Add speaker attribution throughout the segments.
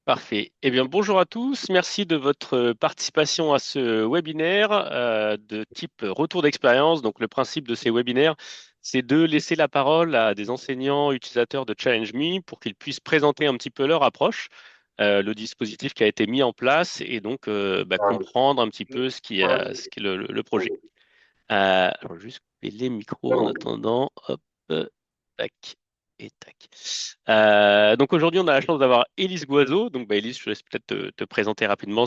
Speaker 1: Parfait. Eh bien, bonjour à tous. Merci de votre participation à ce webinaire de type retour d'expérience. Donc, le principe de ces webinaires, c'est de laisser la parole à des enseignants utilisateurs de Challenge Me pour qu'ils puissent présenter un petit peu leur approche, le dispositif qui a été mis en place et donc comprendre un petit peu ce qu'est le projet. Alors, juste couper les micros en attendant. Hop, tac et tac. Donc aujourd'hui, on a la chance d'avoir Élise Guazot. Donc, Élise, je te laisse peut-être te présenter rapidement.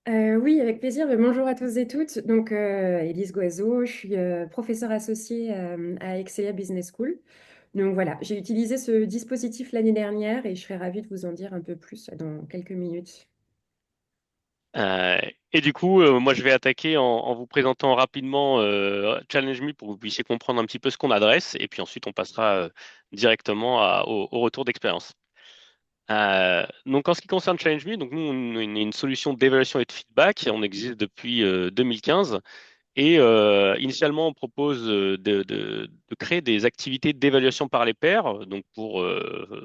Speaker 2: Oui, avec plaisir. Bonjour à tous et toutes. Donc, Élise Goiseau, je suis professeure associée à Excelia Business School. Donc voilà, j'ai utilisé ce dispositif l'année dernière et je serais ravie de vous en dire un peu plus dans quelques minutes.
Speaker 1: Euh, et du coup, moi, je vais attaquer en vous présentant rapidement Challenge Me pour que vous puissiez comprendre un petit peu ce qu'on adresse. Et puis ensuite, on passera directement au retour d'expérience. Donc, en ce qui concerne Challenge Me, donc nous, on est une solution d'évaluation et de feedback. On existe depuis 2015. Et initialement, on propose de créer des activités d'évaluation par les pairs, donc pour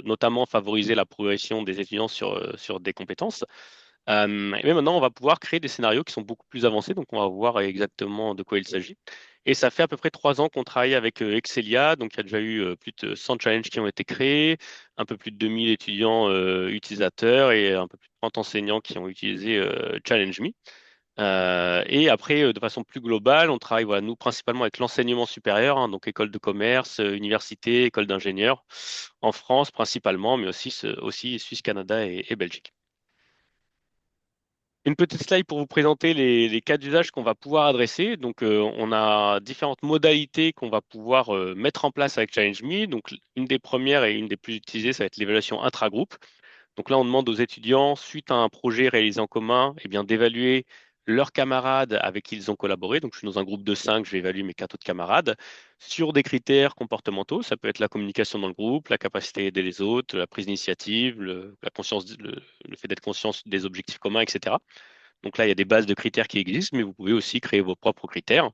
Speaker 1: notamment favoriser la progression des étudiants sur des compétences. Mais maintenant, on va pouvoir créer des scénarios qui sont beaucoup plus avancés, donc on va voir exactement de quoi il s'agit. Et ça fait à peu près 3 ans qu'on travaille avec Excelia, donc il y a déjà eu plus de 100 challenges qui ont été créés, un peu plus de 2000 étudiants utilisateurs et un peu plus de 30 enseignants qui ont utilisé Challenge Me. Et après, de façon plus globale, on travaille, voilà, nous, principalement avec l'enseignement supérieur, hein, donc école de commerce, université, école d'ingénieurs, en France principalement, mais aussi Suisse, Canada et Belgique. Une petite slide pour vous présenter les cas d'usage qu'on va pouvoir adresser. Donc, on a différentes modalités qu'on va pouvoir mettre en place avec Challenge Me. Donc, une des premières et une des plus utilisées, ça va être l'évaluation intragroupe. Donc là, on demande aux étudiants, suite à un projet réalisé en commun, eh bien, d'évaluer leurs camarades avec qui ils ont collaboré. Donc, je suis dans un groupe de 5, je vais évaluer mes 4 autres camarades sur des critères comportementaux. Ça peut être la communication dans le groupe, la capacité à aider les autres, la prise d'initiative, la conscience, le fait d'être conscient des objectifs communs, etc. Donc là, il y a des bases de critères qui existent, mais vous pouvez aussi créer vos propres critères.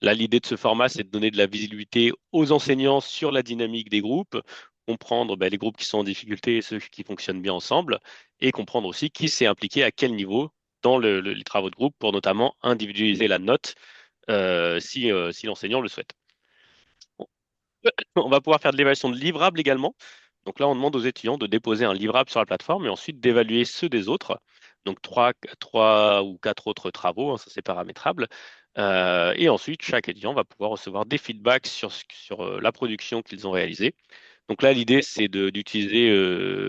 Speaker 1: Là, l'idée de ce format, c'est de donner de la visibilité aux enseignants sur la dynamique des groupes, comprendre les groupes qui sont en difficulté et ceux qui fonctionnent bien ensemble, et comprendre aussi qui s'est impliqué à quel niveau dans les travaux de groupe pour notamment individualiser la note si l'enseignant le souhaite. On va pouvoir faire de l'évaluation de livrables également. Donc là, on demande aux étudiants de déposer un livrable sur la plateforme et ensuite d'évaluer ceux des autres. Donc trois ou quatre autres travaux, hein, ça c'est paramétrable. Et ensuite, chaque étudiant va pouvoir recevoir des feedbacks sur la production qu'ils ont réalisée. Donc là, l'idée, c'est d'utiliser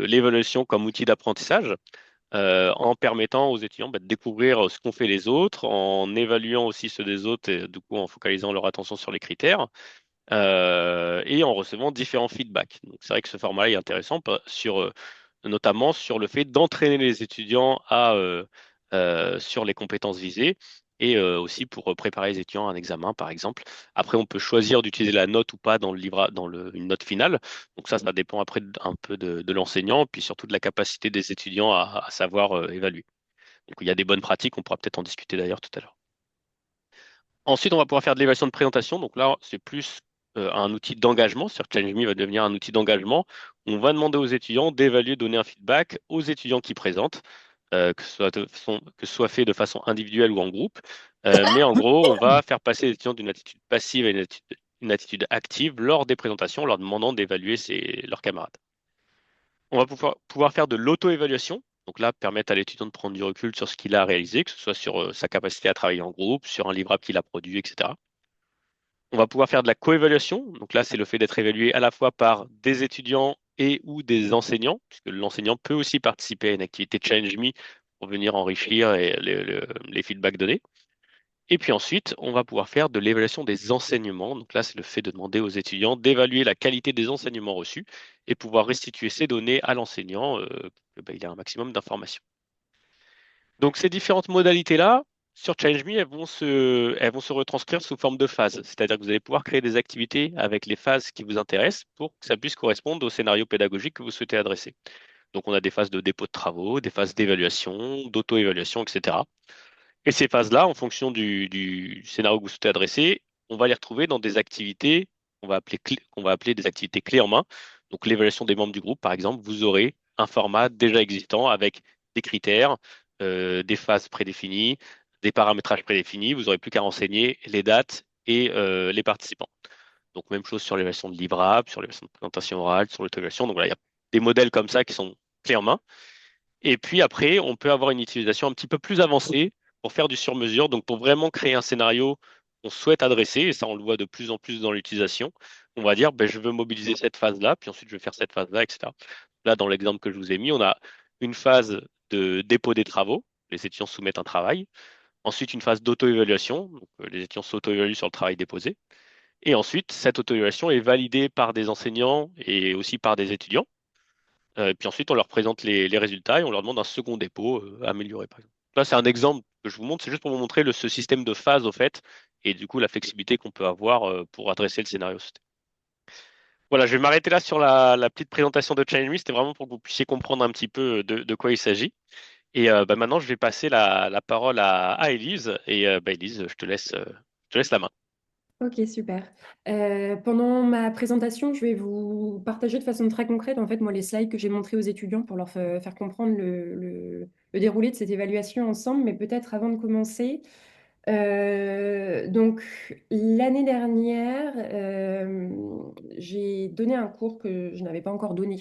Speaker 1: l'évaluation comme outil d'apprentissage en permettant aux étudiants de découvrir ce qu'ont fait les autres, en évaluant aussi ceux des autres et du coup en focalisant leur attention sur les critères et en recevant différents feedbacks. Donc, c'est vrai que ce format est intéressant notamment sur le fait d'entraîner les étudiants sur les compétences visées et aussi pour préparer les étudiants à un examen, par exemple. Après, on peut choisir d'utiliser la note ou pas dans une note finale. Donc ça dépend après un peu de l'enseignant, puis surtout de la capacité des étudiants à savoir évaluer. Donc, il y a des bonnes pratiques, on pourra peut-être en discuter d'ailleurs tout à l'heure. Ensuite, on va pouvoir faire de l'évaluation de présentation. Donc là, c'est plus un outil d'engagement. C'est-à-dire que Challenge Me va devenir un outil d'engagement. On va demander aux étudiants d'évaluer, donner un feedback aux étudiants qui présentent, que ce soit fait de façon individuelle ou en groupe. Mais en gros, on va faire passer les étudiants d'une attitude passive à une attitude active lors des présentations, en leur demandant d'évaluer leurs camarades. On va pouvoir faire de l'auto-évaluation. Donc là, permettre à l'étudiant de prendre du recul sur ce qu'il a réalisé, que ce soit sur sa capacité à travailler en groupe, sur un livrable qu'il a produit, etc. On va pouvoir faire de la coévaluation. Donc là, c'est le fait d'être évalué à la fois par des étudiants et ou des enseignants, puisque l'enseignant peut aussi participer à une activité Challenge Me pour venir enrichir les feedbacks donnés. Et puis ensuite, on va pouvoir faire de l'évaluation des enseignements. Donc là, c'est le fait de demander aux étudiants d'évaluer la qualité des enseignements reçus et pouvoir restituer ces données à l'enseignant, il a un maximum d'informations. Donc ces différentes modalités-là, sur Change Me, elles vont se retranscrire sous forme de phases. C'est-à-dire que vous allez pouvoir créer des activités avec les phases qui vous intéressent pour que ça puisse correspondre au scénario pédagogique que vous souhaitez adresser. Donc on a des phases de dépôt de travaux, des phases d'évaluation, d'auto-évaluation, etc. Et ces phases-là, en fonction du scénario que vous souhaitez adresser, on va les retrouver dans des activités qu'on va appeler des activités clés en main. Donc l'évaluation des membres du groupe, par exemple, vous aurez un format déjà existant avec des critères, des phases prédéfinies, des paramétrages prédéfinis. Vous n'aurez plus qu'à renseigner les dates et les participants. Donc, même chose sur les versions de livrable, sur les versions de présentation orale, sur l'autorisation. Donc, voilà, il y a des modèles comme ça qui sont clés en main. Et puis après, on peut avoir une utilisation un petit peu plus avancée pour faire du sur-mesure, donc pour vraiment créer un scénario qu'on souhaite adresser, et ça on le voit de plus en plus dans l'utilisation. On va dire, ben, je veux mobiliser cette phase-là, puis ensuite je vais faire cette phase-là, etc. Là, dans l'exemple que je vous ai mis, on a une phase de dépôt des travaux, les étudiants soumettent un travail, ensuite une phase d'auto-évaluation, donc les étudiants s'auto-évaluent sur le travail déposé, et ensuite cette auto-évaluation est validée par des enseignants et aussi par des étudiants. Et puis ensuite, on leur présente les résultats et on leur demande un second dépôt amélioré, par exemple. Là, c'est un exemple que je vous montre, c'est juste pour vous montrer ce système de phase, au fait, et du coup, la flexibilité qu'on peut avoir pour adresser le scénario. Voilà, je vais m'arrêter là sur la petite présentation de Challenge Me. C'était vraiment pour que vous puissiez comprendre un petit peu de quoi il s'agit. Et bah, maintenant, je vais passer la parole à Élise. Et bah, Élise, je te laisse la main.
Speaker 2: Ok, super. Pendant ma présentation, je vais vous partager de façon très concrète, en fait, moi, les slides que j'ai montrés aux étudiants pour leur faire comprendre le déroulé de cette évaluation ensemble. Mais peut-être avant de commencer, donc, l'année dernière, j'ai donné un cours que je n'avais pas encore donné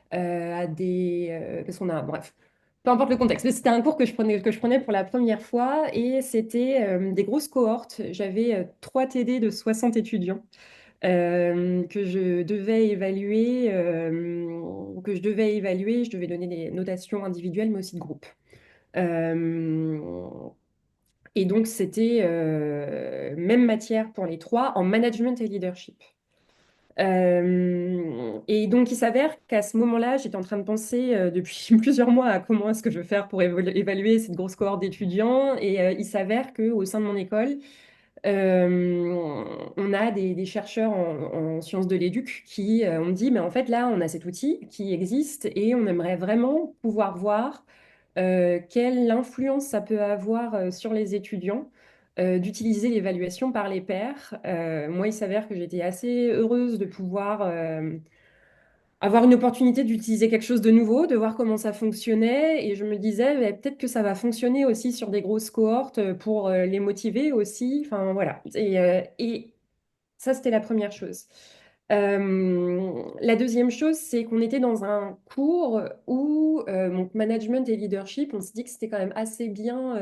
Speaker 2: à des... parce qu'on a... Bref, peu importe le contexte, mais c'était un cours que je prenais pour la première fois et c'était des grosses cohortes. J'avais 3 TD de 60 étudiants que je devais évaluer, Je devais donner des notations individuelles, mais aussi de groupe. Euh, et donc, c'était même matière pour les trois en management et leadership. Et donc, il s'avère qu'à ce moment-là, j'étais en train de penser depuis plusieurs mois à comment est-ce que je vais faire pour évaluer cette grosse cohorte d'étudiants. Et il s'avère qu'au sein de mon école, on a des chercheurs en sciences de l'éduc qui ont dit, mais en fait, là, on a cet outil qui existe et on aimerait vraiment pouvoir voir quelle influence ça peut avoir sur les étudiants d'utiliser l'évaluation par les pairs. Moi, il s'avère que j'étais assez heureuse de pouvoir avoir une opportunité d'utiliser quelque chose de nouveau, de voir comment ça fonctionnait. Et je me disais, eh, peut-être que ça va fonctionner aussi sur des grosses cohortes pour les motiver aussi. Enfin, voilà. Et ça, c'était la première chose. La deuxième chose, c'est qu'on était dans un cours où, donc management et leadership, on s'est dit que c'était quand même assez bien.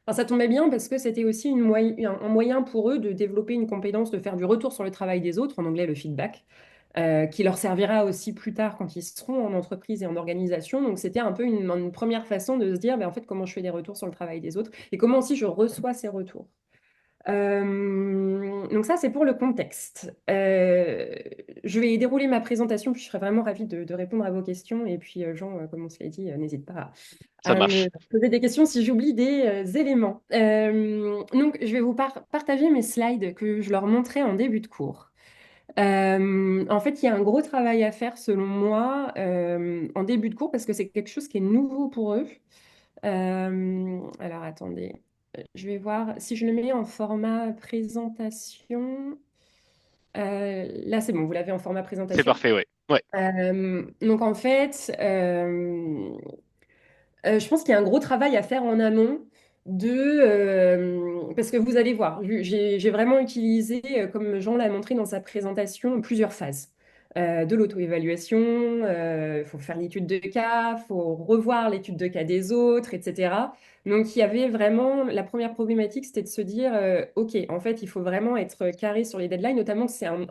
Speaker 2: Enfin, ça tombait bien parce que c'était aussi un moyen pour eux de développer une compétence de faire du retour sur le travail des autres, en anglais le feedback, qui leur servira aussi plus tard quand ils seront en entreprise et en organisation. Donc, c'était un peu une première façon de se dire, ben, en fait, comment je fais des retours sur le travail des autres et comment aussi je reçois ces retours. Donc ça, c'est pour le contexte. Je vais dérouler ma présentation, puis je serai vraiment ravie de répondre à vos questions. Et puis, Jean, comme on se l'a dit, n'hésite pas
Speaker 1: Ça
Speaker 2: à me
Speaker 1: marche.
Speaker 2: poser des questions si j'oublie des éléments. Donc, je vais vous partager mes slides que je leur montrais en début de cours. En fait, il y a un gros travail à faire, selon moi, en début de cours, parce que c'est quelque chose qui est nouveau pour eux. Alors, attendez. Je vais voir si je le mets en format présentation. Là, c'est bon, vous l'avez en format
Speaker 1: C'est
Speaker 2: présentation.
Speaker 1: parfait, ouais. Ouais,
Speaker 2: Donc, en fait, je pense qu'il y a un gros travail à faire en amont parce que vous allez voir, j'ai vraiment utilisé, comme Jean l'a montré dans sa présentation, plusieurs phases. De l'auto-évaluation, il faut faire l'étude de cas, il faut revoir l'étude de cas des autres, etc. Donc, il y avait vraiment, la première problématique, c'était de se dire, OK, en fait, il faut vraiment être carré sur les deadlines, notamment que c'est un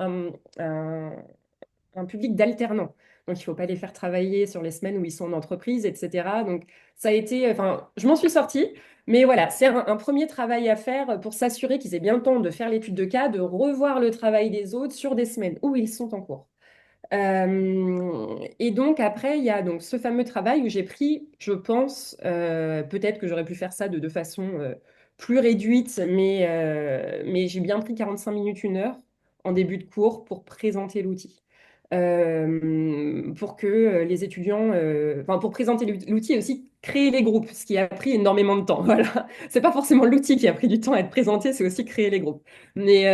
Speaker 2: public d'alternants. Donc, il ne faut pas les faire travailler sur les semaines où ils sont en entreprise, etc. Donc, ça a été, enfin, je m'en suis sortie, mais voilà, c'est un premier travail à faire pour s'assurer qu'ils aient bien le temps de faire l'étude de cas, de revoir le travail des autres sur des semaines où ils sont en cours. Et donc après, il y a donc ce fameux travail où j'ai pris, je pense, peut-être que j'aurais pu faire ça de façon plus réduite, mais j'ai bien pris 45 minutes, 1 heure en début de cours pour présenter l'outil. Pour que les étudiants, enfin pour présenter l'outil et aussi créer les groupes, ce qui a pris énormément de temps. Voilà, c'est pas forcément l'outil qui a pris du temps à être présenté, c'est aussi créer les groupes. Mais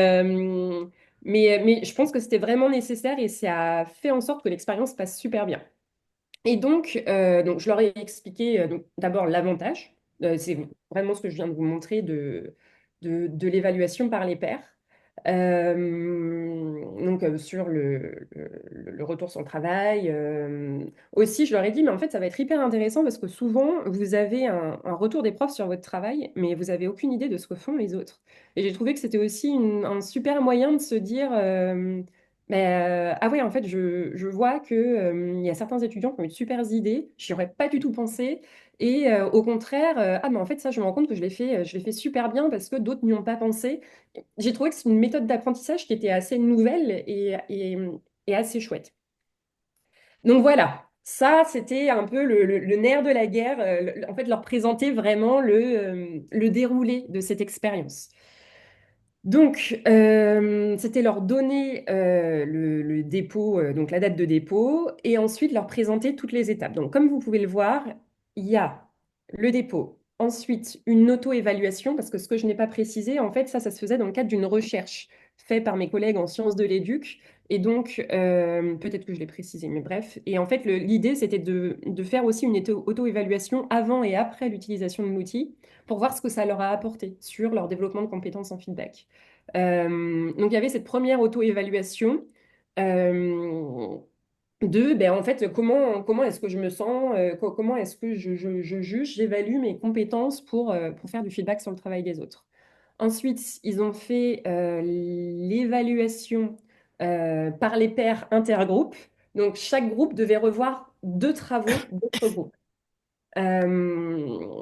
Speaker 2: mais je pense que c'était vraiment nécessaire et ça a fait en sorte que l'expérience passe super bien. Et donc, je leur ai expliqué donc, d'abord l'avantage. C'est vraiment ce que je viens de vous montrer de l'évaluation par les pairs. Donc, sur le retour sur le travail. Aussi, je leur ai dit, mais en fait, ça va être hyper intéressant parce que souvent, vous avez un retour des profs sur votre travail, mais vous n'avez aucune idée de ce que font les autres. Et j'ai trouvé que c'était aussi un super moyen de se dire, mais, ah ouais, en fait, je vois que, il y a certains étudiants qui ont eu de super idées, j'y aurais pas du tout pensé. Et au contraire, ah mais en fait, ça, je me rends compte que je l'ai fait super bien parce que d'autres n'y ont pas pensé. J'ai trouvé que c'est une méthode d'apprentissage qui était assez nouvelle et assez chouette. Donc voilà, ça, c'était un peu le nerf de la guerre, en fait, leur présenter vraiment le déroulé de cette expérience. Donc, c'était leur donner le dépôt, donc la date de dépôt, et ensuite leur présenter toutes les étapes. Donc, comme vous pouvez le voir, il y a le dépôt, ensuite une auto-évaluation, parce que ce que je n'ai pas précisé, en fait, ça se faisait dans le cadre d'une recherche faite par mes collègues en sciences de l'éduc. Et donc, peut-être que je l'ai précisé, mais bref. Et en fait, l'idée, c'était de faire aussi une auto-évaluation avant et après l'utilisation de l'outil pour voir ce que ça leur a apporté sur leur développement de compétences en feedback. Donc, il y avait cette première auto-évaluation euh, ben, en fait, comment est-ce que je me sens, comment est-ce que je juge, j'évalue mes compétences pour faire du feedback sur le travail des autres. Ensuite, ils ont fait l'évaluation par les pairs intergroupes. Donc, chaque groupe devait revoir deux travaux d'autres groupes.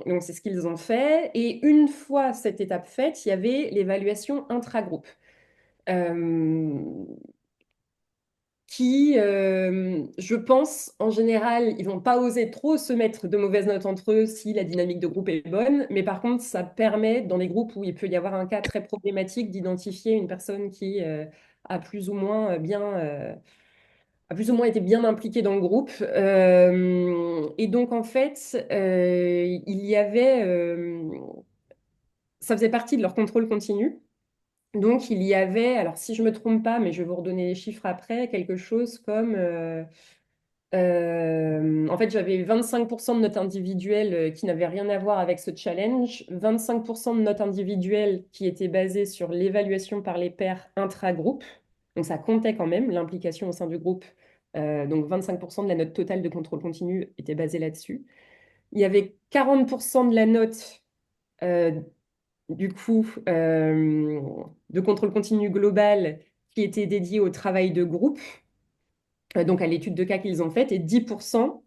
Speaker 2: Donc, c'est ce qu'ils ont fait. Et une fois cette étape faite, il y avait l'évaluation intragroupe euh, je pense, en général, ils vont pas oser trop se mettre de mauvaises notes entre eux si la dynamique de groupe est bonne. Mais par contre, ça permet, dans les groupes où il peut y avoir un cas très problématique, d'identifier une personne qui a plus ou moins a plus ou moins été bien impliquée dans le groupe. Et donc, en fait, il y avait, ça faisait partie de leur contrôle continu. Donc, il y avait, alors si je ne me trompe pas, mais je vais vous redonner les chiffres après, quelque chose comme, en fait, j'avais 25% de notes individuelles qui n'avaient rien à voir avec ce challenge, 25% de notes individuelles qui étaient basées sur l'évaluation par les pairs intra-groupe. Donc, ça comptait quand même, l'implication au sein du groupe. Donc, 25% de la note totale de contrôle continu était basée là-dessus. Il y avait 40% de la note euh, du coup, de contrôle continu global qui était dédié au travail de groupe, donc à l'étude de cas qu'ils ont faite, et 10%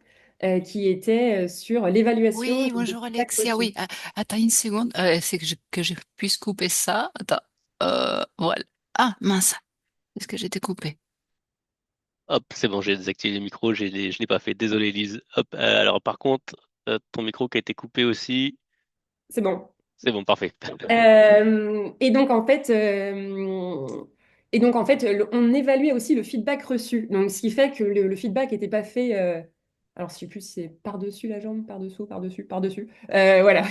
Speaker 2: qui était sur l'évaluation
Speaker 3: Oui,
Speaker 2: des
Speaker 3: bonjour
Speaker 2: feedbacks
Speaker 3: Alexia.
Speaker 2: reçus.
Speaker 3: Oui, attends une seconde. C'est que je puisse couper ça. Attends. Voilà. Ah, mince. Est-ce que j'étais coupée?
Speaker 1: Hop, c'est bon, j'ai désactivé le micro, je l'ai pas fait. Désolé, Lise. Hop, alors par contre, ton micro qui a été coupé aussi.
Speaker 2: C'est bon.
Speaker 1: C'est bon, parfait.
Speaker 2: Et donc en fait, on évaluait aussi le feedback reçu. Donc ce qui fait que le feedback n'était pas fait. Alors je sais plus si c'est par-dessus la jambe, par-dessous, par-dessus, par-dessus. Voilà.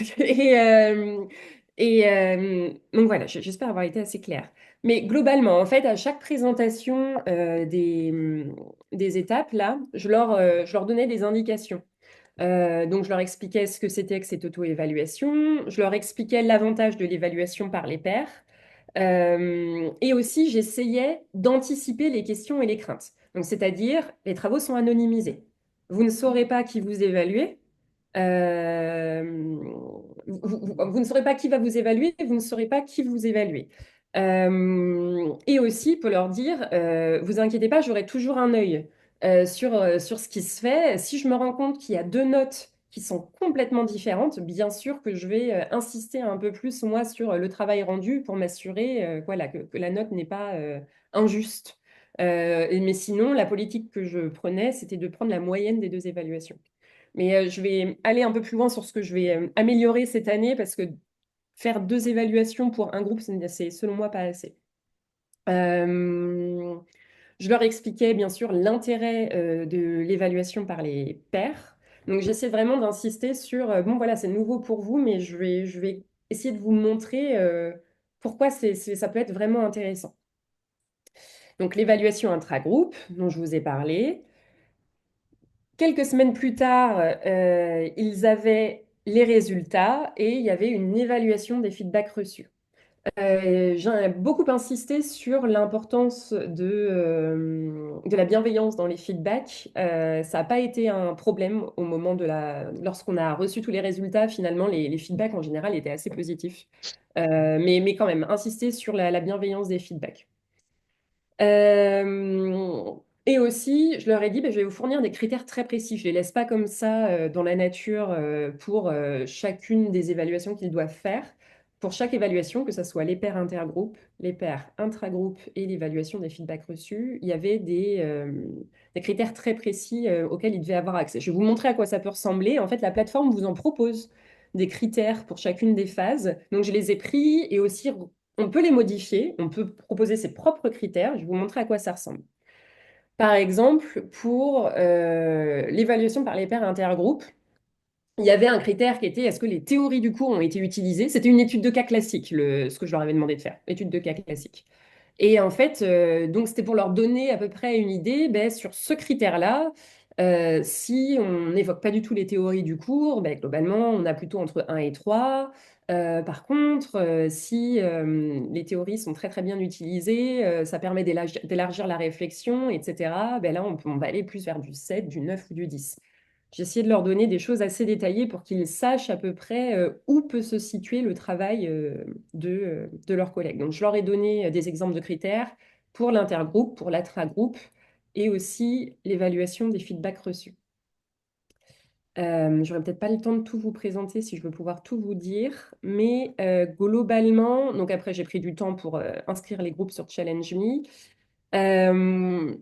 Speaker 2: Donc voilà, j'espère avoir été assez claire. Mais globalement, en fait, à chaque présentation des étapes, là, je leur donnais des indications. Donc, je leur expliquais ce que c'était que cette auto-évaluation. Je leur expliquais l'avantage de l'évaluation par les pairs. Et aussi, j'essayais d'anticiper les questions et les craintes. Donc, c'est-à-dire, les travaux sont anonymisés. Vous ne saurez pas qui vous évaluez. Euh, vous ne saurez pas qui va vous évaluer, vous ne saurez pas qui vous évaluez. Et aussi, pour leur dire, vous inquiétez pas, j'aurai toujours un œil sur ce qui se fait. Si je me rends compte qu'il y a deux notes qui sont complètement différentes, bien sûr que je vais insister un peu plus, moi, sur le travail rendu pour m'assurer voilà, que la note n'est pas injuste. Mais sinon, la politique que je prenais, c'était de prendre la moyenne des deux évaluations. Mais je vais aller un peu plus loin sur ce que je vais améliorer cette année parce que faire deux évaluations pour un groupe, c'est selon moi pas assez. Euh, je leur expliquais bien sûr l'intérêt de l'évaluation par les pairs. Donc j'essaie vraiment d'insister sur, bon voilà, c'est nouveau pour vous, mais je vais essayer de vous montrer pourquoi ça peut être vraiment intéressant. Donc l'évaluation intra-groupe dont je vous ai parlé. quelques semaines plus tard, ils avaient les résultats et il y avait une évaluation des feedbacks reçus. J'ai beaucoup insisté sur l'importance de la bienveillance dans les feedbacks. Ça n'a pas été un problème au moment lorsqu'on a reçu tous les résultats. Finalement, les feedbacks en général étaient assez positifs. Mais quand même, insister sur la bienveillance des feedbacks. Euh, et aussi, je leur ai dit, ben, je vais vous fournir des critères très précis. Je ne les laisse pas comme ça dans la nature pour chacune des évaluations qu'ils doivent faire. Pour chaque évaluation, que ce soit les pairs intergroupes, les pairs intragroupes et l'évaluation des feedbacks reçus, il y avait des critères très précis auxquels ils devaient avoir accès. Je vais vous montrer à quoi ça peut ressembler. En fait, la plateforme vous en propose des critères pour chacune des phases. Donc, je les ai pris et aussi on peut les modifier, on peut proposer ses propres critères. Je vais vous montrer à quoi ça ressemble. Par exemple, pour l'évaluation par les pairs intergroupes, il y avait un critère qui était est-ce que les théories du cours ont été utilisées? C'était une étude de cas classique, ce que je leur avais demandé de faire, étude de cas classique. Et en fait, donc c'était pour leur donner à peu près une idée ben, sur ce critère-là. Si on n'évoque pas du tout les théories du cours, ben, globalement, on a plutôt entre 1 et 3. Par contre, si les théories sont très très bien utilisées, ça permet d'élargir la réflexion, etc., ben là, on va aller plus vers du 7, du 9 ou du 10. J'ai essayé de leur donner des choses assez détaillées pour qu'ils sachent à peu près où peut se situer le travail de leurs collègues. Donc, je leur ai donné des exemples de critères pour l'intergroupe, pour l'intragroupe et aussi l'évaluation des feedbacks reçus. J'aurais peut-être pas le temps de tout vous présenter si je veux pouvoir tout vous dire, mais globalement, donc après j'ai pris du temps pour inscrire les groupes sur Challenge Me.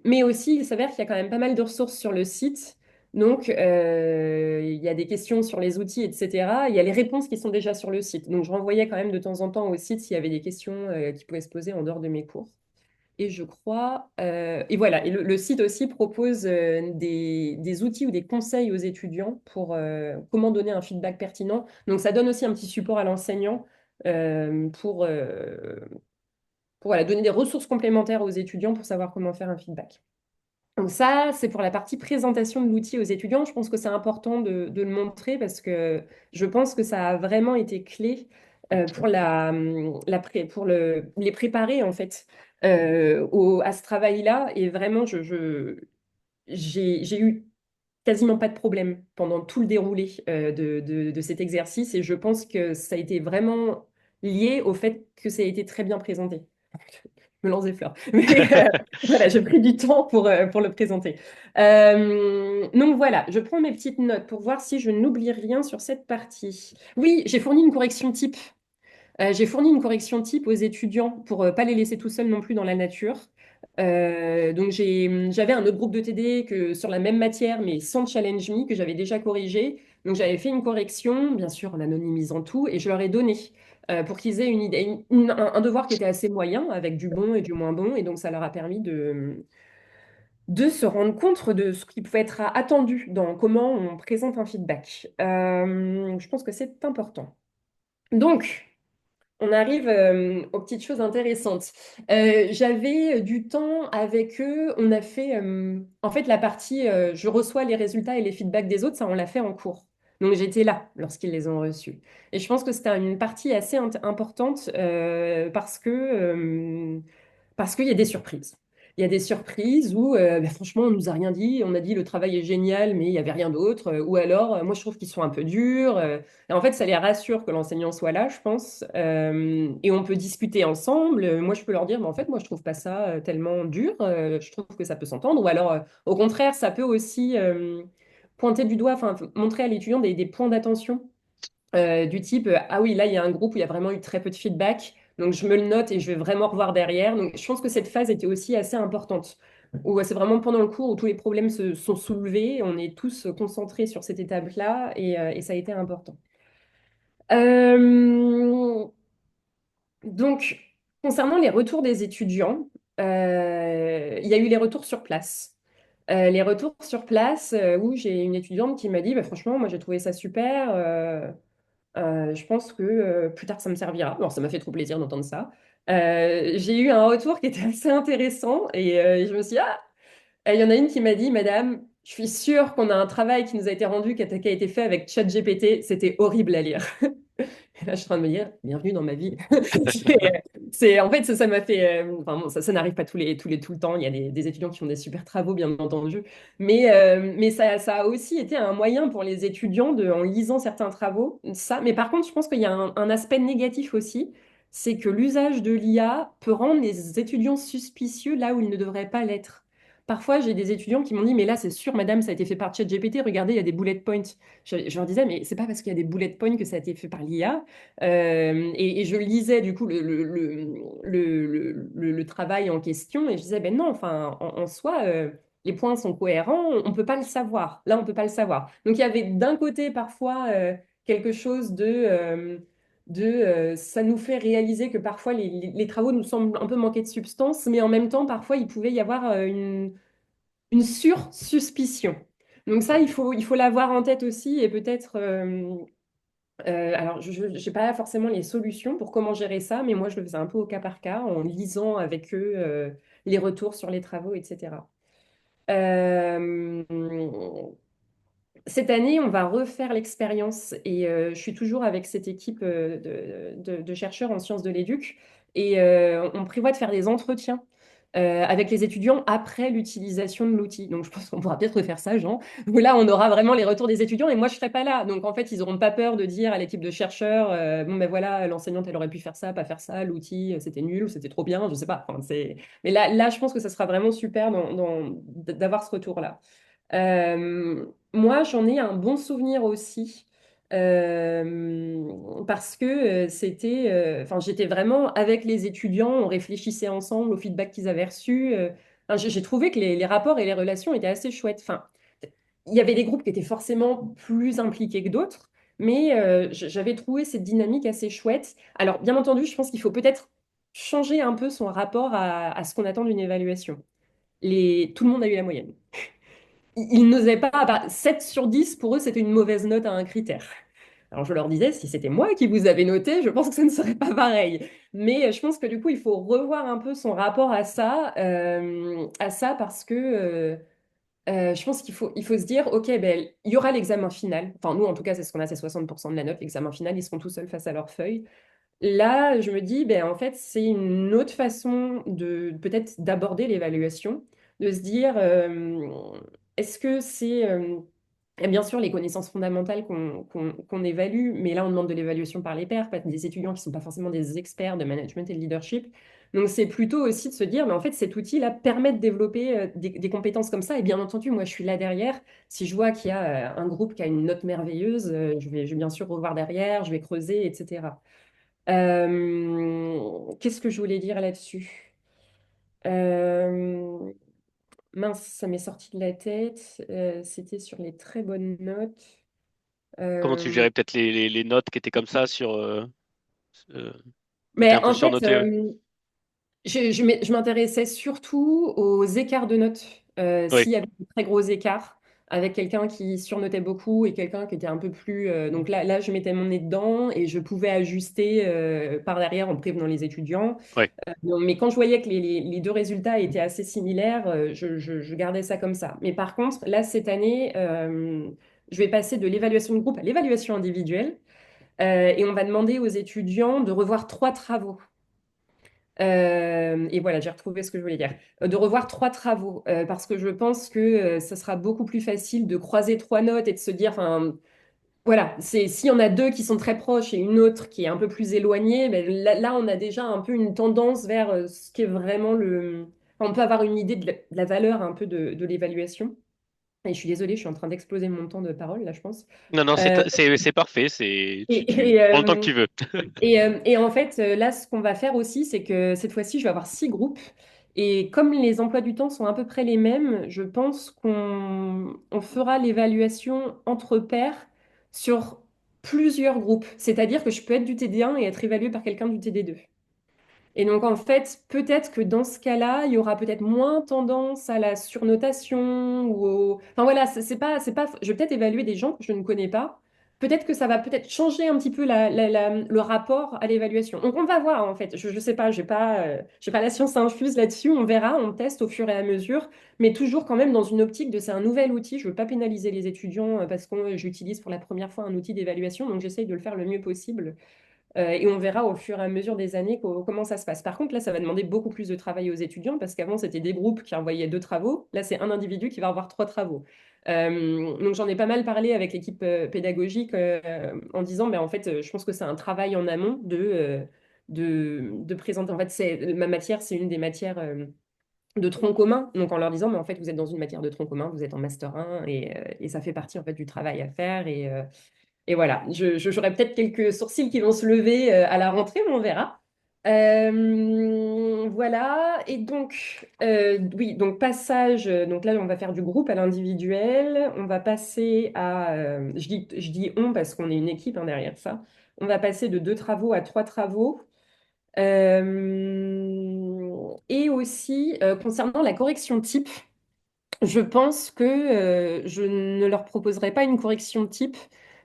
Speaker 2: Mais aussi, il s'avère qu'il y a quand même pas mal de ressources sur le site. Donc, il y a des questions sur les outils, etc. Il y a les réponses qui sont déjà sur le site. Donc, je renvoyais quand même de temps en temps au site s'il y avait des questions qui pouvaient se poser en dehors de mes cours. Et je crois, et voilà, et le site aussi propose des outils ou des conseils aux étudiants pour comment donner un feedback pertinent. Donc, ça donne aussi un petit support à l'enseignant pour voilà, donner des ressources complémentaires aux étudiants pour savoir comment faire un feedback. Donc ça, c'est pour la partie présentation de l'outil aux étudiants. Je pense que c'est important de le montrer parce que je pense que ça a vraiment été clé pour les préparer en fait à ce travail-là. Et vraiment, j'ai eu quasiment pas de problème pendant tout le déroulé de cet exercice et je pense que ça a été vraiment lié au fait que ça a été très bien présenté. Je me lance des fleurs. Mais voilà, j'ai pris du temps pour le présenter. Donc voilà, je prends mes petites notes pour voir si je n'oublie rien sur cette partie. Oui, j'ai fourni une correction type. J'ai fourni une correction type aux étudiants pour ne pas les laisser tout seuls non plus dans la nature. Donc j'avais un autre groupe de TD sur la même matière, mais sans Challenge Me, que j'avais déjà corrigé. Donc j'avais fait une correction, bien sûr en anonymisant tout, et je leur ai donné pour qu'ils aient une idée, un devoir qui était assez moyen, avec du bon et du moins bon, et donc ça leur a permis de se rendre compte de ce qui pouvait être attendu dans comment on présente un feedback. Je pense que c'est important. Donc, on arrive aux petites choses intéressantes. J'avais du temps avec eux. On a fait, en fait, la partie, je reçois les résultats et les feedbacks des autres, ça, on l'a fait en cours. Donc, j'étais là lorsqu'ils les ont reçus. Et je pense que c'était une partie assez importante parce qu'il y a des surprises. Il y a des surprises où, ben, franchement, on nous a rien dit. On a dit le travail est génial, mais il n'y avait rien d'autre. Ou alors, moi, je trouve qu'ils sont un peu durs. Et en fait, ça les rassure que l'enseignant soit là, je pense. Et on peut discuter ensemble. Moi, je peux leur dire, mais en fait, moi, je trouve pas ça tellement dur. Je trouve que ça peut s'entendre. Ou alors, au contraire, ça peut aussi pointer du doigt, enfin, montrer à l'étudiant des points d'attention du type ah oui, là, il y a un groupe où il y a vraiment eu très peu de feedback. Donc, je me le note et je vais vraiment revoir derrière. Donc, je pense que cette phase était aussi assez importante. Où c'est vraiment pendant le cours où tous les problèmes se sont soulevés. On est tous concentrés sur cette étape-là et ça a été important. Euh, donc, concernant les retours des étudiants, il y a eu les retours sur place. Les retours sur place, où j'ai une étudiante qui m'a dit, bah, franchement, moi j'ai trouvé ça super. Je pense que plus tard ça me servira. Alors, ça m'a fait trop plaisir d'entendre ça. J'ai eu un retour qui était assez intéressant et je me suis dit, ah, il y en a une qui m'a dit, Madame, je suis sûre qu'on a un travail qui nous a été rendu, qui a été fait avec ChatGPT. C'était horrible à lire. Et là, je suis en train de me dire, bienvenue dans ma vie. En fait, ça m'a fait. Enfin, bon, ça n'arrive pas tout le temps. Il y a des étudiants qui font des super travaux, bien entendu. Mais ça a aussi été un moyen pour les étudiants, en lisant certains travaux. Ça. Mais par contre, je pense qu'il y a un aspect négatif aussi. C'est que l'usage de l'IA peut rendre les étudiants suspicieux là où ils ne devraient pas l'être. Parfois, j'ai des étudiants qui m'ont dit, mais là, c'est sûr, madame, ça a été fait par ChatGPT. Regardez, il y a des bullet points. Je leur disais, mais c'est pas parce qu'il y a des bullet points que ça a été fait par l'IA. Et je lisais du coup le travail en question et je disais, ben non, enfin, en soi, les points sont cohérents, on ne peut pas le savoir. Là, on ne peut pas le savoir. Donc, il y avait d'un côté parfois quelque chose ça nous fait réaliser que parfois les travaux nous semblent un peu manquer de substance, mais en même temps, parfois, il pouvait y avoir une sur-suspicion. Donc ça, il faut l'avoir en tête aussi et peut-être alors, je n'ai pas forcément les solutions pour comment gérer ça, mais moi, je le faisais un peu au cas par cas, en lisant avec eux les retours sur les travaux, etc. Euh, Cette année, on va refaire l'expérience et je suis toujours avec cette équipe de chercheurs en sciences de l'éduc et on prévoit de faire des entretiens avec les étudiants après l'utilisation de l'outil. Donc je pense qu'on pourra peut-être refaire ça, Jean, où là on aura vraiment les retours des étudiants et moi je serai pas là. Donc en fait, ils n'auront pas peur de dire à l'équipe de chercheurs, bon ben voilà, l'enseignante elle aurait pu faire ça, pas faire ça, l'outil c'était nul ou c'était trop bien, je sais pas. Enfin, Mais là, je pense que ça sera vraiment super d'avoir ce retour-là. Moi, j'en ai un bon souvenir aussi. Parce que enfin, j'étais vraiment avec les étudiants, on réfléchissait ensemble au feedback qu'ils avaient reçu. Enfin, j'ai trouvé que les rapports et les relations étaient assez chouettes. Enfin, il y avait des groupes qui étaient forcément plus impliqués que d'autres, mais j'avais trouvé cette dynamique assez chouette. Alors, bien entendu, je pense qu'il faut peut-être changer un peu son rapport à ce qu'on attend d'une évaluation. Tout le monde a eu la moyenne. Ils n'osaient pas, 7 sur 10, pour eux, c'était une mauvaise note à un critère. Alors je leur disais, si c'était moi qui vous avais noté, je pense que ça ne serait pas pareil. Mais je pense que du coup, il faut revoir un peu son rapport à ça parce que je pense qu'il faut se dire, OK, ben, il y aura l'examen final. Enfin, nous, en tout cas, c'est ce qu'on a, c'est 60% de la note. L'examen final, ils seront tout seuls face à leur feuille. Là, je me dis, ben, en fait, c'est une autre façon de peut-être d'aborder l'évaluation, de se dire, est-ce que c'est, et bien sûr, les connaissances fondamentales qu'on évalue, mais là, on demande de l'évaluation par les pairs, pas des étudiants qui ne sont pas forcément des experts de management et de leadership. Donc, c'est plutôt aussi de se dire, mais en fait, cet outil-là permet de développer des compétences comme ça. Et bien entendu, moi, je suis là derrière. Si je vois qu'il y a un groupe qui a une note merveilleuse, je vais bien sûr revoir derrière, je vais creuser, etc. Qu'est-ce que je voulais dire là-dessus? Euh, Mince, ça m'est sorti de la tête. C'était sur les très bonnes notes.
Speaker 1: Comment tu
Speaker 2: Euh,
Speaker 1: gérais peut-être les notes qui étaient comme ça euh, qui étaient
Speaker 2: mais
Speaker 1: un peu
Speaker 2: en fait,
Speaker 1: surnotées, ouais.
Speaker 2: je m'intéressais surtout aux écarts de notes.
Speaker 1: Oui,
Speaker 2: S'il y avait de très gros écarts avec quelqu'un qui surnotait beaucoup et quelqu'un qui était un peu plus... donc là, je mettais mon nez dedans et je pouvais ajuster par derrière en prévenant les étudiants.
Speaker 1: oui.
Speaker 2: Non, mais quand je voyais que les deux résultats étaient assez similaires, je gardais ça comme ça. Mais par contre, là, cette année, je vais passer de l'évaluation de groupe à l'évaluation individuelle. Et on va demander aux étudiants de revoir 3 travaux. Et voilà, j'ai retrouvé ce que je voulais dire. De revoir 3 travaux, parce que je pense que ça sera beaucoup plus facile de croiser 3 notes et de se dire, enfin, voilà, s'il y en a 2 qui sont très proches et une autre qui est un peu plus éloignée, ben là, on a déjà un peu une tendance vers ce qui est vraiment enfin, on peut avoir une idée de la valeur un peu de l'évaluation. Et je suis désolée, je suis en train d'exploser mon temps de parole, là, je pense.
Speaker 1: Non, non,
Speaker 2: Euh,
Speaker 1: c'est parfait. Tu
Speaker 2: et, et,
Speaker 1: prends le temps que
Speaker 2: euh,
Speaker 1: tu veux.
Speaker 2: et en fait, là, ce qu'on va faire aussi, c'est que cette fois-ci, je vais avoir 6 groupes. Et comme les emplois du temps sont à peu près les mêmes, je pense qu'on fera l'évaluation entre pairs sur plusieurs groupes. C'est-à-dire que je peux être du TD1 et être évalué par quelqu'un du TD2. Et donc, en fait, peut-être que dans ce cas-là, il y aura peut-être moins tendance à la surnotation ou au... Enfin voilà, c'est pas... Je vais peut-être évaluer des gens que je ne connais pas, peut-être que ça va peut-être changer un petit peu le rapport à l'évaluation. Donc on va voir en fait. Je ne sais pas, j'ai pas la science infuse là-dessus. On verra, on teste au fur et à mesure, mais toujours quand même dans une optique de c'est un nouvel outil. Je veux pas pénaliser les étudiants parce que j'utilise pour la première fois un outil d'évaluation, donc j'essaye de le faire le mieux possible. Et on verra au fur et à mesure des années comment ça se passe. Par contre, là, ça va demander beaucoup plus de travail aux étudiants parce qu'avant, c'était des groupes qui envoyaient 2 travaux. Là, c'est un individu qui va avoir 3 travaux. Donc, j'en ai pas mal parlé avec l'équipe pédagogique en disant, ben, en fait, je pense que c'est un travail en amont de présenter. En fait, ma matière, c'est une des matières de tronc commun. Donc, en leur disant, mais en fait, vous êtes dans une matière de tronc commun, vous êtes en master 1 et ça fait partie en fait du travail à faire. Et voilà, j'aurai peut-être quelques sourcils qui vont se lever à la rentrée, mais on verra. Voilà, et donc, oui, donc passage, donc là, on va faire du groupe à l'individuel, on va passer à, je dis on parce qu'on est une équipe hein, derrière ça, on va passer de 2 travaux à 3 travaux. Et aussi, concernant la correction type, je pense que je ne leur proposerai pas une correction type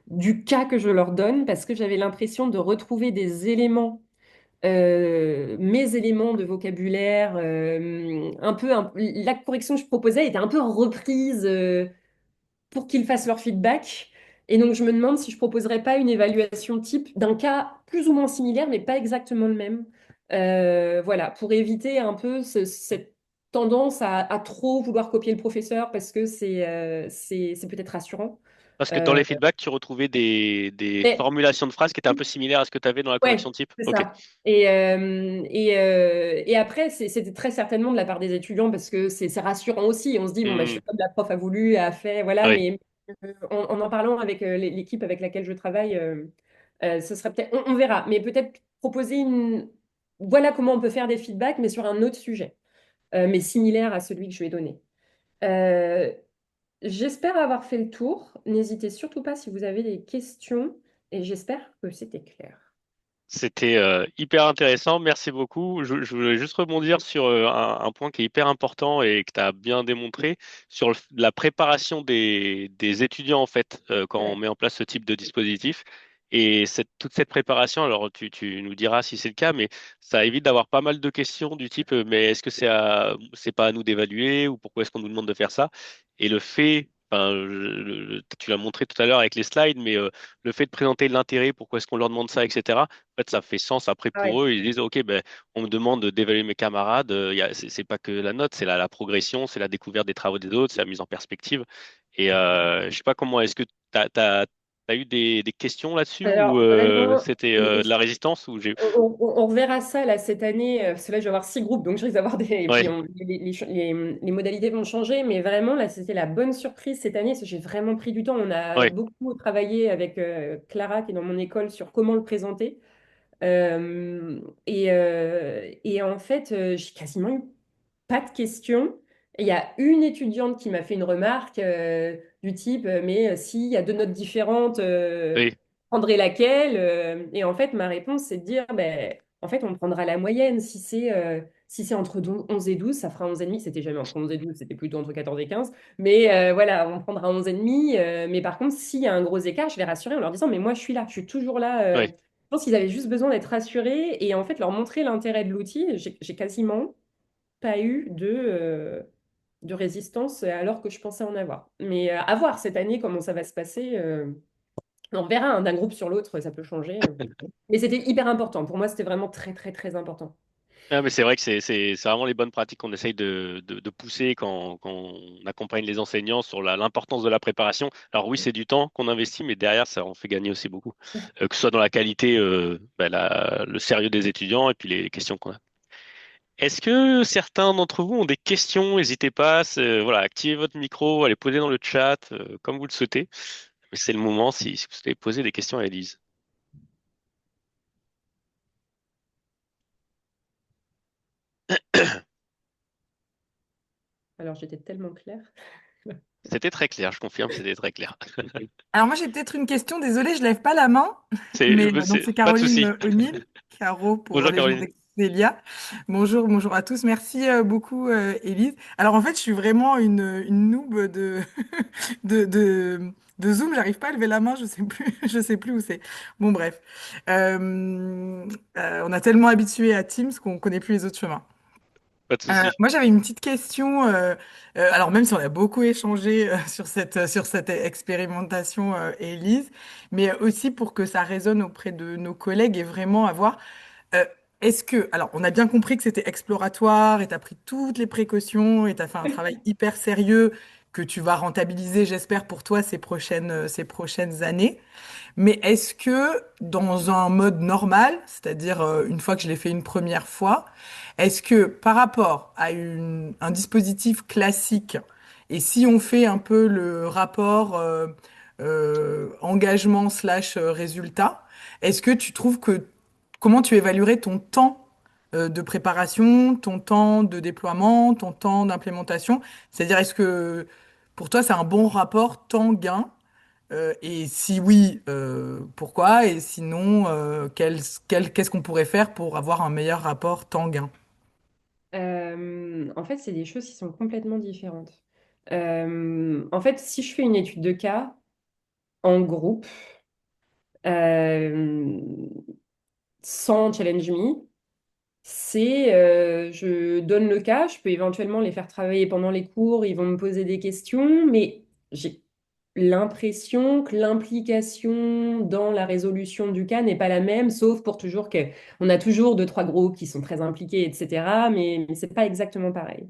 Speaker 2: du cas que je leur donne parce que j'avais l'impression de retrouver des éléments, mes éléments de vocabulaire, la correction que je proposais était un peu reprise pour qu'ils fassent leur feedback. Et donc, je me demande si je proposerais pas une évaluation type d'un cas plus ou moins similaire, mais pas exactement le même. Voilà, pour éviter un peu cette tendance à trop vouloir copier le professeur parce que c'est peut-être rassurant.
Speaker 1: Parce que dans
Speaker 2: Euh,
Speaker 1: les feedbacks, tu retrouvais des
Speaker 2: mais
Speaker 1: formulations de phrases qui étaient un peu similaires à ce que tu avais dans la
Speaker 2: ouais,
Speaker 1: correction type.
Speaker 2: c'est
Speaker 1: Ok.
Speaker 2: ça. Et après, c'était très certainement de la part des étudiants parce que c'est rassurant aussi. On se dit, bon, bah, je
Speaker 1: Hmm,
Speaker 2: fais comme la prof a voulu, a fait, voilà.
Speaker 1: oui.
Speaker 2: Mais en parlant avec l'équipe avec laquelle je travaille, ce serait peut-être, on verra. Mais peut-être proposer voilà comment on peut faire des feedbacks, mais sur un autre sujet, mais similaire à celui que je lui ai donné. Euh, J'espère avoir fait le tour. N'hésitez surtout pas si vous avez des questions et j'espère que c'était clair.
Speaker 1: C'était hyper intéressant. Merci beaucoup. Je voulais juste rebondir sur un point qui est hyper important et que tu as bien démontré sur la préparation des étudiants en fait quand on
Speaker 2: Ouais.
Speaker 1: met en place ce type de dispositif. Et toute cette préparation, alors tu nous diras si c'est le cas, mais ça évite d'avoir pas mal de questions du type mais est-ce que c'est pas à nous d'évaluer ou pourquoi est-ce qu'on nous demande de faire ça? Et le fait, enfin, tu l'as montré tout à l'heure avec les slides, mais le fait de présenter l'intérêt, pourquoi est-ce qu'on leur demande ça, etc. En fait, ça fait sens après
Speaker 2: Ah
Speaker 1: pour
Speaker 2: ouais.
Speaker 1: eux. Ils disent, OK, ben, on me demande d'évaluer mes camarades. C'est pas que la note, c'est la progression, c'est la découverte des travaux des autres, c'est la mise en perspective. Et je sais pas comment, est-ce que t'as eu des questions là-dessus ou
Speaker 2: Alors vraiment,
Speaker 1: c'était de la résistance ou j'ai...
Speaker 2: on reverra ça là cette année, parce que là je vais avoir 6 groupes, donc je risque d'avoir des. Et puis
Speaker 1: Ouais,
Speaker 2: les modalités vont changer, mais vraiment là c'était la bonne surprise cette année, parce que j'ai vraiment pris du temps. On a
Speaker 1: ouais,
Speaker 2: beaucoup travaillé avec Clara qui est dans mon école sur comment le présenter. Et en fait, j'ai quasiment eu pas de questions. Et il y a une étudiante qui m'a fait une remarque du type, mais s'il y a 2 notes différentes,
Speaker 1: oui,
Speaker 2: prendrez laquelle? Et en fait, ma réponse, c'est de dire, ben, en fait, on prendra la moyenne. Si c'est entre 11 et 12, ça fera 11 et demi. C'était jamais entre 11 et 12, c'était plutôt entre 14 et 15. Mais voilà, on prendra 11 et demi. Mais par contre, s'il y a un gros écart, je vais rassurer en leur disant, mais moi, je suis là, je suis toujours là.
Speaker 1: ouais.
Speaker 2: Je pense qu'ils avaient juste besoin d'être rassurés et en fait, leur montrer l'intérêt de l'outil. J'ai quasiment pas eu de résistance alors que je pensais en avoir. Mais à voir cette année comment ça va se passer. On verra, hein, d'un groupe sur l'autre, ça peut changer. Mais c'était hyper important. Pour moi, c'était vraiment très, très, très important.
Speaker 1: Ah, mais c'est vrai que c'est vraiment les bonnes pratiques qu'on essaye de pousser quand on accompagne les enseignants sur l'importance de la préparation. Alors oui, c'est du temps qu'on investit, mais derrière, ça en fait gagner aussi beaucoup. Que ce soit dans la qualité, le sérieux des étudiants et puis les questions qu'on a. Est-ce que certains d'entre vous ont des questions? N'hésitez pas, voilà, activez votre micro, allez poser dans le chat, comme vous le souhaitez. Mais c'est le moment si vous souhaitez poser des questions à Elise.
Speaker 2: Alors, j'étais tellement claire.
Speaker 1: C'était très clair, je confirme, c'était très clair.
Speaker 4: Alors moi j'ai peut-être une question, désolée, je lève pas la main,
Speaker 1: C'est,
Speaker 4: mais donc c'est
Speaker 1: pas de
Speaker 4: Caroline
Speaker 1: souci.
Speaker 4: O'Neill, Caro pour
Speaker 1: Bonjour
Speaker 4: les gens
Speaker 1: Caroline.
Speaker 4: d'Excelia. Bonjour, bonjour à tous, merci beaucoup Élise. Alors en fait je suis vraiment une noob de, de Zoom, j'arrive pas à lever la main, je sais plus, je sais plus où c'est. Bon, bref. On a tellement habitué à Teams qu'on connaît plus les autres chemins.
Speaker 1: Pas de souci.
Speaker 4: Moi, j'avais une petite question. Alors, même si on a beaucoup échangé sur cette expérimentation, Élise, mais aussi pour que ça résonne auprès de nos collègues et vraiment avoir. euh, Est-ce que. Alors, on a bien compris que c'était exploratoire et tu as pris toutes les précautions et tu as fait un travail hyper sérieux que tu vas rentabiliser, j'espère, pour toi ces prochaines années. Mais est-ce que dans un mode normal, c'est-à-dire une fois que je l'ai fait une première fois, est-ce que par rapport à un dispositif classique, et si on fait un peu le rapport engagement slash résultat, est-ce que tu trouves que comment tu évaluerais ton temps de préparation, ton temps de déploiement, ton temps d'implémentation? C'est-à-dire, est-ce que pour toi, c'est un bon rapport temps-gain? Et si oui, pourquoi? Et sinon, qu'est-ce qu'on pourrait faire pour avoir un meilleur rapport temps-gain?
Speaker 2: En fait, c'est des choses qui sont complètement différentes. En fait, si je fais une étude de cas en groupe, euh, sans challenge me, je donne le cas, je peux éventuellement les faire travailler pendant les cours, ils vont me poser des questions, mais j'ai l'impression que l'implication dans la résolution du cas n'est pas la même, sauf pour toujours que on a toujours deux, trois groupes qui sont très impliqués, etc. Mais c'est pas exactement pareil.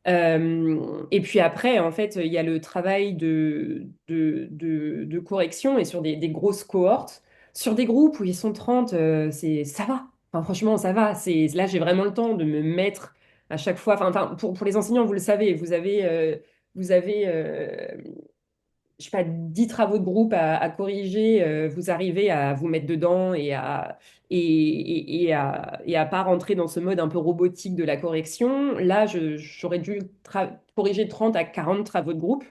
Speaker 2: Et puis après, en fait, il y a le travail de correction et sur des grosses cohortes. Sur des groupes où ils sont 30, ça va. Enfin, franchement, ça va. Là, j'ai vraiment le temps de me mettre à chaque fois. Pour les enseignants, vous le savez, vous avez je sais pas, 10 travaux de groupe à corriger, vous arrivez à vous mettre dedans et à pas rentrer dans ce mode un peu robotique de la correction. Là, j'aurais dû corriger 30 à 40 travaux de groupe.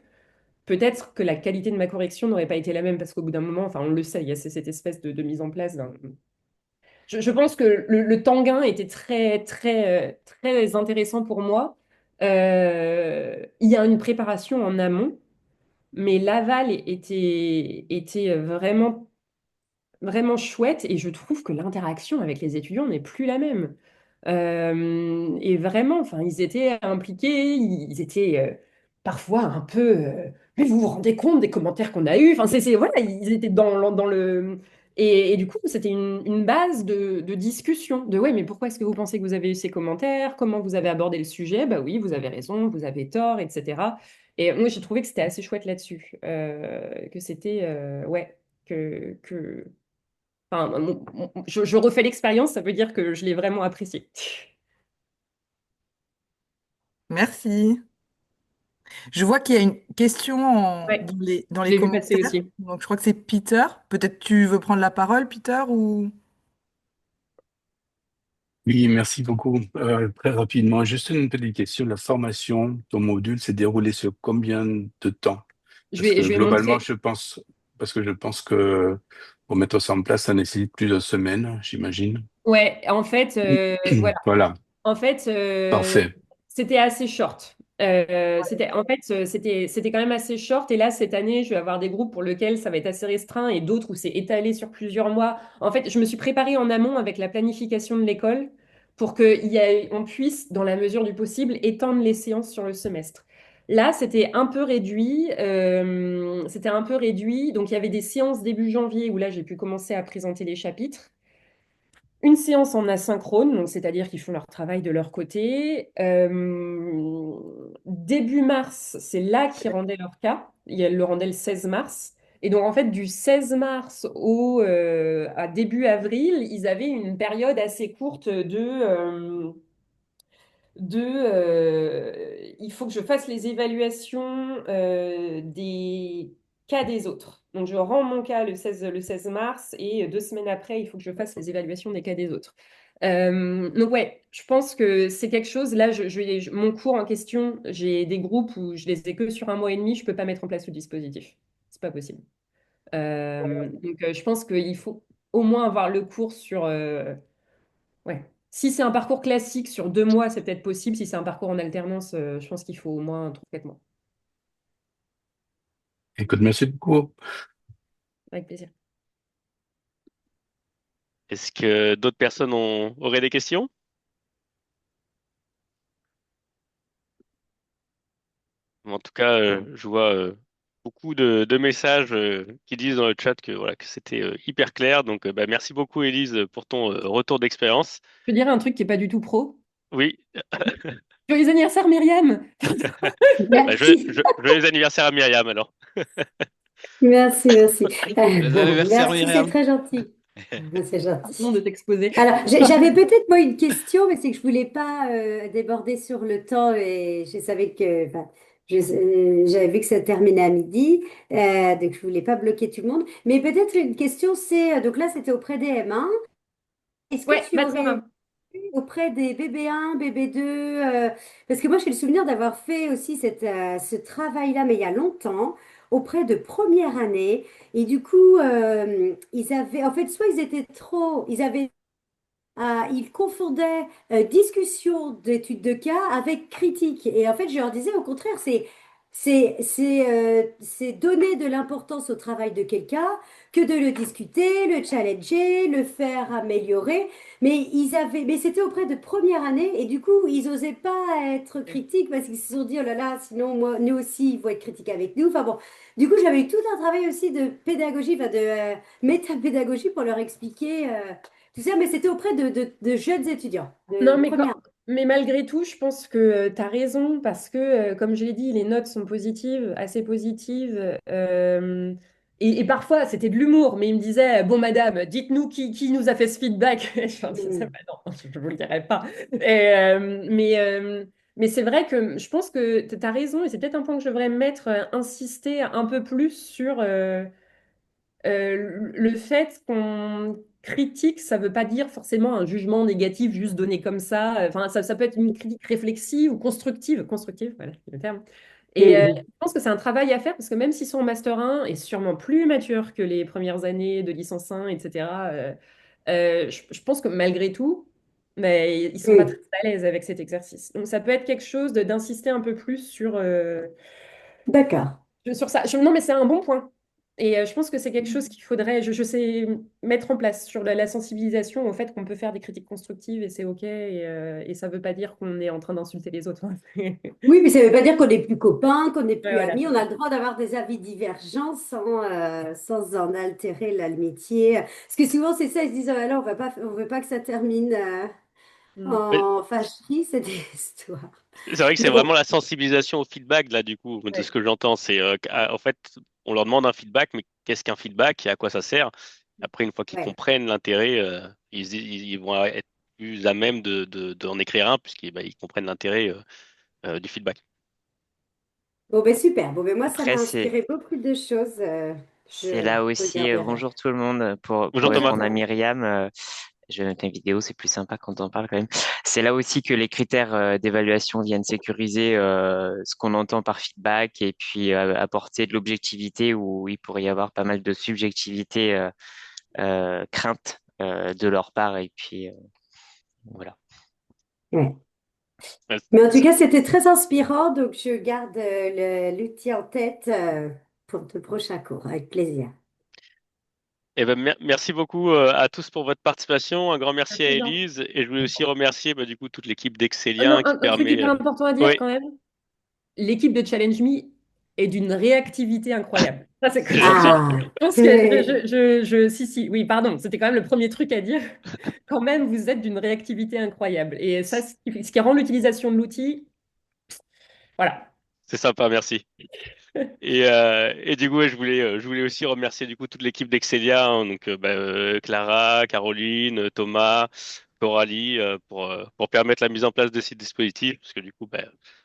Speaker 2: Peut-être que la qualité de ma correction n'aurait pas été la même parce qu'au bout d'un moment, enfin, on le sait, il y a cette espèce de mise en place je pense que le Tanguin était très intéressant pour moi. Il y a une préparation en amont. Mais l'aval était vraiment chouette et je trouve que l'interaction avec les étudiants n'est plus la même. Et vraiment, enfin, ils étaient impliqués, ils étaient parfois un peu. Mais vous vous rendez compte des commentaires qu'on a eus? Enfin, voilà, ils étaient dans le. Et du coup, c'était une base de discussion. De ouais, mais pourquoi est-ce que vous pensez que vous avez eu ces commentaires? Comment vous avez abordé le sujet? Bah oui, vous avez raison, vous avez tort, etc. Et moi, j'ai trouvé que c'était assez chouette là-dessus. Que c'était. Ouais. Que, Enfin, je refais l'expérience, ça veut dire que je l'ai vraiment apprécié.
Speaker 4: Merci. Je vois qu'il y a une question
Speaker 2: Ouais,
Speaker 4: dans
Speaker 2: je
Speaker 4: les
Speaker 2: l'ai vu passer
Speaker 4: commentaires.
Speaker 2: aussi.
Speaker 4: Donc, je crois que c'est Peter. Peut-être tu veux prendre la parole, Peter, ou...
Speaker 5: Oui, merci beaucoup. Très rapidement, juste une petite question. La formation, ton module s'est déroulé sur combien de temps? Parce que
Speaker 2: Je vais
Speaker 5: globalement,
Speaker 2: montrer.
Speaker 5: je pense que pour mettre ça en place, ça nécessite plusieurs semaines, j'imagine.
Speaker 2: Ouais, en fait, voilà.
Speaker 5: Voilà,
Speaker 2: En fait,
Speaker 5: parfait.
Speaker 2: c'était assez short. C'était quand même assez short. Et là, cette année, je vais avoir des groupes pour lesquels ça va être assez restreint et d'autres où c'est étalé sur plusieurs mois. En fait, je me suis préparée en amont avec la planification de l'école pour qu'on puisse, dans la mesure du possible, étendre les séances sur le semestre. Là, c'était un peu réduit. C'était un peu réduit. Donc, il y avait des séances début janvier où là, j'ai pu commencer à présenter les chapitres. Une séance en asynchrone, donc c'est-à-dire qu'ils font leur travail de leur côté. Début mars, c'est là qu'ils rendaient leur cas. Ils le rendaient le 16 mars. Et donc, en fait, du 16 mars à début avril, ils avaient une période assez courte il faut que je fasse les évaluations des cas des autres. Donc, je rends mon cas le 16 mars et 2 semaines après, il faut que je fasse les évaluations des cas des autres. Donc, ouais, je pense que c'est quelque chose. Là, mon cours en question, j'ai des groupes où je les ai que sur un mois et demi, je ne peux pas mettre en place le dispositif. C'est pas possible. Je pense qu'il faut au moins avoir le cours sur, ouais. Si c'est un parcours classique sur 2 mois, c'est peut-être possible. Si c'est un parcours en alternance, je pense qu'il faut au moins 3 4 mois.
Speaker 5: Écoute, merci beaucoup.
Speaker 2: Avec plaisir.
Speaker 1: Est-ce que d'autres personnes auraient des questions? En tout cas, je vois beaucoup de messages qui disent dans le chat que voilà que c'était hyper clair. Donc, bah, merci beaucoup, Élise, pour ton retour d'expérience.
Speaker 2: Je peux dire un truc qui est pas du tout pro.
Speaker 1: Oui,
Speaker 2: Joyeux anniversaire, Myriam!
Speaker 1: bah,
Speaker 6: Merci,
Speaker 1: joyeux anniversaire à Myriam alors.
Speaker 6: merci, merci.
Speaker 7: Joyeux anniversaire,
Speaker 6: Merci, c'est
Speaker 7: Myriam.
Speaker 6: très gentil. C'est
Speaker 2: Pardon de
Speaker 6: gentil.
Speaker 2: t'exposer.
Speaker 6: Alors, j'avais peut-être moi une question, mais c'est que je voulais pas déborder sur le temps et je savais que, enfin, j'avais vu que ça terminait à midi, donc je voulais pas bloquer tout le monde. Mais peut-être une question, c'est, donc là, c'était auprès des M1. Est-ce que
Speaker 2: Ouais,
Speaker 6: tu aurais
Speaker 2: Mathura.
Speaker 6: auprès des BB1, BB2, parce que moi j'ai le souvenir d'avoir fait aussi ce travail-là, mais il y a longtemps, auprès de première année, et du coup, ils avaient, en fait, soit ils étaient trop, ils avaient ils confondaient discussion d'études de cas avec critique. Et en fait, je leur disais au contraire, c'est donner de l'importance au travail de quelqu'un que de le discuter, le challenger, le faire améliorer. Mais c'était auprès de première année et du coup, ils n'osaient pas être critiques parce qu'ils se sont dit, oh là là, sinon moi, nous aussi, ils vont être critiques avec nous. Enfin bon, du coup, j'avais eu tout un travail aussi de pédagogie, enfin de métapédagogie pour leur expliquer. Tu sais, mais c'était auprès de jeunes étudiants,
Speaker 2: Non,
Speaker 6: de première.
Speaker 2: mais malgré tout, je pense que tu as raison parce que, comme je l'ai dit, les notes sont positives, assez positives. Et parfois, c'était de l'humour, mais il me disait, bon, madame, dites-nous qui nous a fait ce feedback. Et je leur disais,
Speaker 6: Mm.
Speaker 2: bah non, je ne vous le dirai pas. Et, mais c'est vrai que je pense que tu as raison et c'est peut-être un point que je devrais mettre, insister un peu plus sur. Le fait qu'on critique, ça ne veut pas dire forcément un jugement négatif juste donné comme ça. Enfin, ça peut être une critique réflexive ou constructive. Constructive, voilà, c'est le terme. Et je
Speaker 6: Mhm.
Speaker 2: pense que c'est un travail à faire parce que même s'ils sont en Master 1 et sûrement plus matures que les premières années de licence 1, etc., je pense que malgré tout, mais ils sont pas très
Speaker 6: Mm.
Speaker 2: à l'aise avec cet exercice. Donc ça peut être quelque chose d'insister un peu plus
Speaker 6: D'accord.
Speaker 2: sur ça. Non, mais c'est un bon point. Et je pense que c'est quelque chose qu'il faudrait, je sais, mettre en place sur la sensibilisation au fait qu'on peut faire des critiques constructives et c'est OK. Et ça ne veut pas dire qu'on est en train d'insulter les autres.
Speaker 6: Oui, mais ça ne veut pas dire qu'on n'est plus copains, qu'on n'est
Speaker 2: Ouais,
Speaker 6: plus
Speaker 2: voilà,
Speaker 6: amis.
Speaker 2: c'est
Speaker 6: On a
Speaker 2: ça.
Speaker 6: le droit d'avoir des avis divergents sans en altérer l'amitié. Parce que souvent, c'est ça, ils se disent, oh, là, on veut pas que ça termine
Speaker 2: Mm.
Speaker 1: Mais
Speaker 6: en fâcherie, cette histoire.
Speaker 1: c'est vrai que c'est
Speaker 6: Mais bon,
Speaker 1: vraiment la sensibilisation au feedback là du coup de ce
Speaker 2: Ouais.
Speaker 1: que j'entends. C'est en fait on leur demande un feedback, mais qu'est-ce qu'un feedback et à quoi ça sert? Après, une fois qu'ils
Speaker 6: ouais.
Speaker 1: comprennent l'intérêt, ils vont être plus à même d'en écrire un puisqu'ils bah, ils comprennent l'intérêt du feedback.
Speaker 6: Bon, ben super. Bon, ben moi, ça
Speaker 8: Après,
Speaker 6: m'a
Speaker 8: c'est
Speaker 6: inspiré beaucoup de choses.
Speaker 8: c'est
Speaker 6: Je
Speaker 8: là aussi,
Speaker 6: regarderai.
Speaker 8: bonjour tout le monde, pour
Speaker 1: Bonjour Thomas.
Speaker 8: répondre à Myriam, je vais noter une vidéo, c'est plus sympa quand on parle quand même. C'est là aussi que les critères d'évaluation viennent sécuriser ce qu'on entend par feedback et puis apporter de l'objectivité où il pourrait y avoir pas mal de subjectivité, crainte de leur part et puis voilà.
Speaker 6: Ouais.
Speaker 1: Euh,
Speaker 6: Mais en tout
Speaker 1: c'est-
Speaker 6: cas, c'était très inspirant, donc je garde l'outil en tête pour de prochains cours, avec plaisir.
Speaker 1: Eh ben, merci beaucoup à tous pour votre participation. Un grand merci à
Speaker 2: Merci bien.
Speaker 1: Élise et je voulais aussi remercier bah, du coup toute l'équipe
Speaker 2: Non,
Speaker 1: d'Excelien qui
Speaker 2: un truc
Speaker 1: permet.
Speaker 2: hyper important à dire
Speaker 1: Oui,
Speaker 2: quand même. L'équipe de Challenge Me est d'une réactivité incroyable. Ça, c'est
Speaker 1: c'est gentil.
Speaker 6: Ah,
Speaker 2: je pense que
Speaker 6: oui.
Speaker 2: si, oui, pardon, c'était quand même le premier truc à dire. Quand même, vous êtes d'une réactivité incroyable. Et ça, ce qui rend l'utilisation de l'outil, voilà.
Speaker 1: C'est sympa, merci. Et du coup, ouais, je voulais aussi remercier du coup toute l'équipe d'Excelia, hein, donc Clara, Caroline, Thomas, Coralie, pour permettre la mise en place de ces dispositifs, parce que du coup,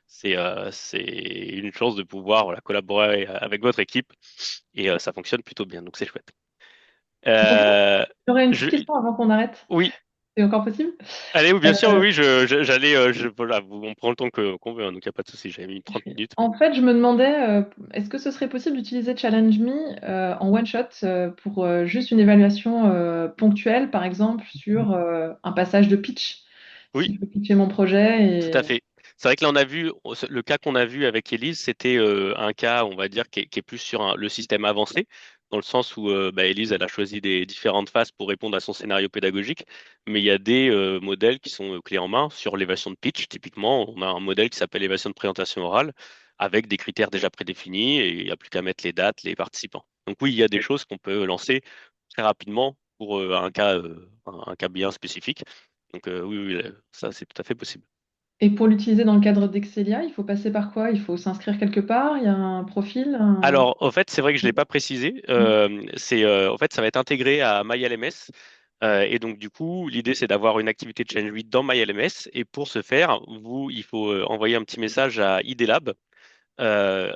Speaker 1: c'est une chance de pouvoir voilà, collaborer avec votre équipe et ça fonctionne plutôt bien, donc c'est chouette.
Speaker 9: Bonjour,
Speaker 1: Euh,
Speaker 9: j'aurais une
Speaker 1: je,
Speaker 9: petite question avant qu'on arrête.
Speaker 1: oui,
Speaker 9: C'est encore possible?
Speaker 1: allez, oui, bien sûr,
Speaker 9: Euh,
Speaker 1: oui, j'allais, voilà, on prend le temps qu'on veut, hein, donc il n'y a pas de souci, j'avais mis 30 minutes, mais
Speaker 9: En fait, je me demandais, est-ce que ce serait possible d'utiliser Challenge Me en one shot pour juste une évaluation ponctuelle, par exemple, sur un passage de pitch, si
Speaker 1: oui.
Speaker 9: je veux pitcher mon projet
Speaker 1: Tout à
Speaker 9: et
Speaker 1: fait. C'est vrai que là, on a vu, le cas qu'on a vu avec Elise, c'était un cas, on va dire, qui est plus sur le système avancé, dans le sens où Elise, elle a choisi des différentes phases pour répondre à son scénario pédagogique, mais il y a des modèles qui sont clés en main sur l'évaluation de pitch. Typiquement, on a un modèle qui s'appelle l'évaluation de présentation orale, avec des critères déjà prédéfinis, et il n'y a plus qu'à mettre les dates, les participants. Donc oui, il y a des choses qu'on peut lancer très rapidement pour un cas bien spécifique. Donc oui, oui, ça, c'est tout à fait possible.
Speaker 9: Et pour l'utiliser dans le cadre d'Excelia, il faut passer par quoi? Il faut s'inscrire quelque part? Il y a un profil?
Speaker 1: Alors, en fait, c'est vrai que je ne l'ai pas précisé. En fait, ça va être intégré à MyLMS. Et donc, du coup, l'idée, c'est d'avoir une activité de Change 8 dans MyLMS. Et pour ce faire, il faut envoyer un petit message à IDLab euh,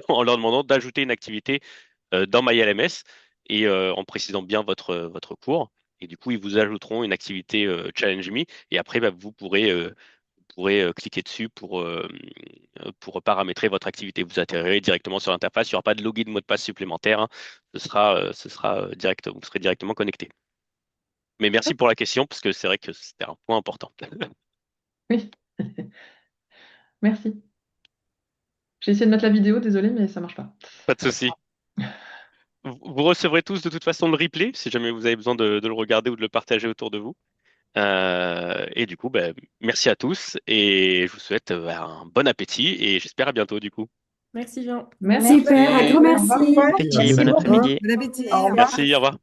Speaker 1: en leur demandant d'ajouter une activité dans MyLMS et en précisant bien votre cours. Et du coup, ils vous ajouteront une activité Challenge Me. Et après, vous pourrez cliquer dessus pour paramétrer votre activité. Vous atterrirez directement sur l'interface. Il n'y aura pas de login de mot de passe supplémentaire, hein. Ce sera direct, vous serez directement connecté. Mais merci pour la question, parce que c'est vrai que c'était un point important.
Speaker 9: Oui, merci. J'ai essayé de mettre la vidéo, désolé, mais ça marche pas.
Speaker 1: Pas de souci. Vous recevrez tous de toute façon le replay, si jamais vous avez besoin de le regarder ou de le partager autour de vous. Et du coup, merci à tous et je vous souhaite un bon appétit et j'espère à bientôt du coup.
Speaker 2: Merci Jean.
Speaker 9: Merci.
Speaker 6: Super, un grand
Speaker 9: Au revoir.
Speaker 6: merci.
Speaker 8: Bon appétit,
Speaker 6: Merci
Speaker 8: bon
Speaker 6: beaucoup.
Speaker 8: après-midi.
Speaker 4: Bon appétit.
Speaker 2: Au revoir.
Speaker 1: Merci, au revoir.